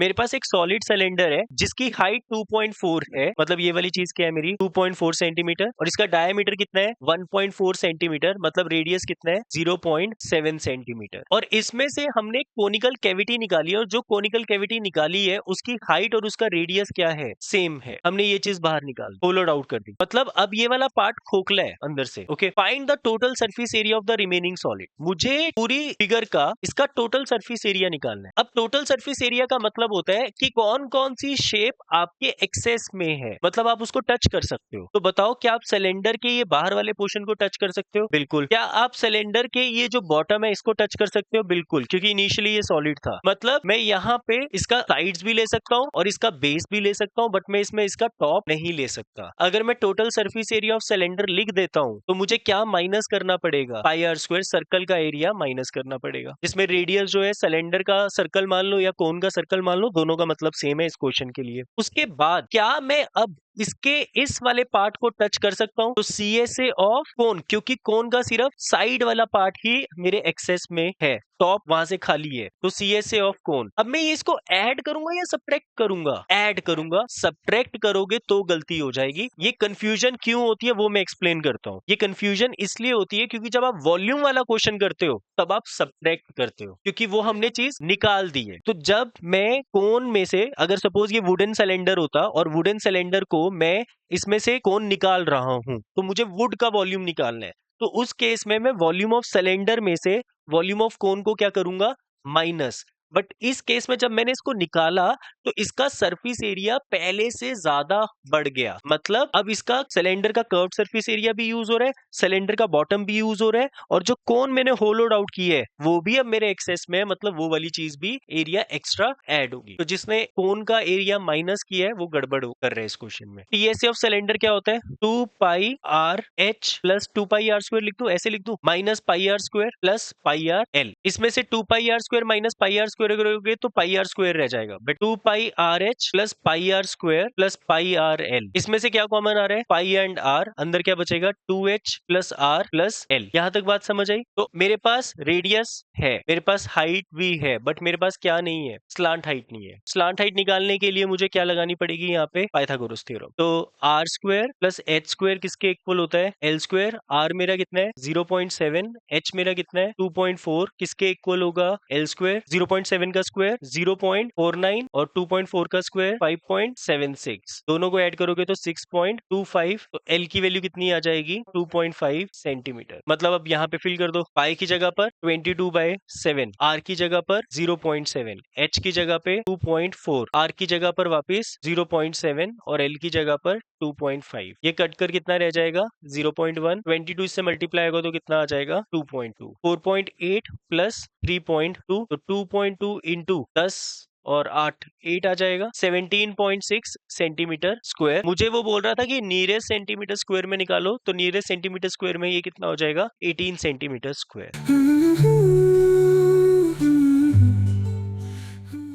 मेरे पास एक solid cylinder है जिसकी हाइट 2.4 है, मतलब ये वाली चीज क्या है मेरी 2.4 सेंटीमीटर, और इसका डायमीटर कितना है 1.4 सेंटीमीटर, मतलब रेडियस कितना है 0.7 सेंटीमीटर। और इसमें से हमने कोनिकल कैविटी निकाली है, और जो कोनिकल कैविटी निकाली है उसकी हाइट और उसका रेडियस क्या है, सेम है। हमने ये चीज बाहर निकाल होलोड आउट कर दी, मतलब अब ये वाला पार्ट खोखला है अंदर से। Okay, find the total surface area of the remaining solid. मुझे पूरी फिगर का इसका टोटल सरफेस एरिया निकालना है। अब टोटल सरफेस एरिया का मतलब होता है कि कौन कौन सी शेप आपके एक्सेस में है, मतलब आप उसको टच कर सकते हो। तो बताओ, क्या आप सिलेंडर के ये बाहर वाले पोर्शन को टच कर सकते हो? बिल्कुल। क्या आप सिलेंडर के ये जो बॉटम है इसको टच कर सकते हो? बिल्कुल, क्योंकि इनिशियली ये सॉलिड था। मतलब मैं यहाँ पे इसका साइड्स भी ले सकता हूँ और इसका बेस भी ले सकता हूँ, बट मैं इसमें इसका टॉप नहीं ले सकता। अगर मैं total surface area of cylinder लिख देता हूँ तो मुझे क्या माइनस करना पड़ेगा, पाई आर स्क्वायर, सर्कल का एरिया माइनस करना पड़ेगा, जिसमें रेडियस जो है सिलेंडर का सर्कल मान लो या कोन का सर्कल मान लो, दोनों का मतलब सेम है इस क्वेश्चन के लिए। उसके बाद क्या मैं अब इसके इस वाले पार्ट को टच कर सकता हूं? तो CSA ऑफ कोन, क्योंकि कोन का सिर्फ साइड वाला पार्ट ही मेरे एक्सेस में है, टॉप वहां से खाली है, तो CSA ऑफ कोन। अब मैं ये इसको ऐड करूंगा या सब्ट्रैक्ट करूंगा? ऐड करूंगा। सब्ट्रैक्ट करोगे तो गलती हो जाएगी। ये कंफ्यूजन क्यों होती है वो मैं एक्सप्लेन करता हूँ। ये कंफ्यूजन इसलिए होती है क्योंकि जब आप वॉल्यूम वाला क्वेश्चन करते हो तब आप सब्ट्रैक्ट करते हो, क्योंकि वो हमने चीज निकाल दी है। तो जब मैं कोन में से, अगर सपोज ये वुडन सिलेंडर होता और वुडन सिलेंडर को मैं इसमें से कोन निकाल रहा हूं, तो मुझे वुड का वॉल्यूम निकालना है, तो उस केस में मैं वॉल्यूम ऑफ सिलेंडर में से वॉल्यूम ऑफ कोन को क्या करूंगा, माइनस। बट इस केस में जब मैंने इसको निकाला तो इसका सरफेस एरिया पहले से ज्यादा बढ़ गया, मतलब अब इसका सिलेंडर का कर्व सरफेस एरिया भी यूज हो रहा है, सिलेंडर का बॉटम भी यूज हो रहा है, और जो कोन मैंने होलोड आउट की है वो भी अब मेरे एक्सेस में है, मतलब वो वाली चीज भी एरिया एक्स्ट्रा ऐड होगी। तो जिसने कोन का एरिया माइनस किया है वो गड़बड़ कर रहे हैं इस क्वेश्चन में। TSA ऑफ सिलेंडर क्या होता है, 2πr(h) प्लस 2πr² लिख दू, ऐसे लिख दू, माइनस πr² प्लस πrl। इसमें से 2πr² माइनस πr² करोगे तो πr² रह जाएगा, but 2πrh plus πr² plus πrl। इसमें से क्या कॉमन आ रहा है, पाई एंड आर, अंदर क्या बचेगा 2h plus are plus L. यहां तक बात समझ आई? तो मेरे पास रेडियस है, मेरे पास हाइट भी है, बट मेरे पास क्या नहीं है, स्लांट हाइट नहीं है। स्लांट हाइट निकालने के लिए मुझे क्या लगानी पड़ेगी यहाँ पे, पाइथागोरस थ्योरम। तो r² प्लस h² किसके इक्वल होता है, l²। r मेरा कितना है 0.7, h मेरा कितना है 2.4, किसके इक्वल होगा, l²। 0.7 का स्क्वायर 0.49 और 2.4 का स्क्वायर 5.76, दोनों को ऐड करोगे तो 6.25, तो l की वैल्यू कितनी आ जाएगी 2.5 सेंटीमीटर। मतलब अब यहाँ पे फिल कर दो, पाई की जगह पर 22/7, r की जगह पर 0.7, h की जगह पे 2.4, r की जगह पर वापस 0.7 और l की जगह पर 2.5। ये कट कर कितना रह जाएगा 0.1, 22 से मल्टीप्लाई होगा तो कितना आ जाएगा 2.2, 4.8 प्लस 3.2, तो 2.2 इंटू 10 और 8 आ जाएगा 17.6 सेंटीमीटर स्क्वायर। मुझे वो बोल रहा था कि नियरेस्ट सेंटीमीटर स्क्वायर में निकालो, तो नियरेस्ट सेंटीमीटर स्क्वायर में ये कितना हो जाएगा 18 सेंटीमीटर स्क्वायर।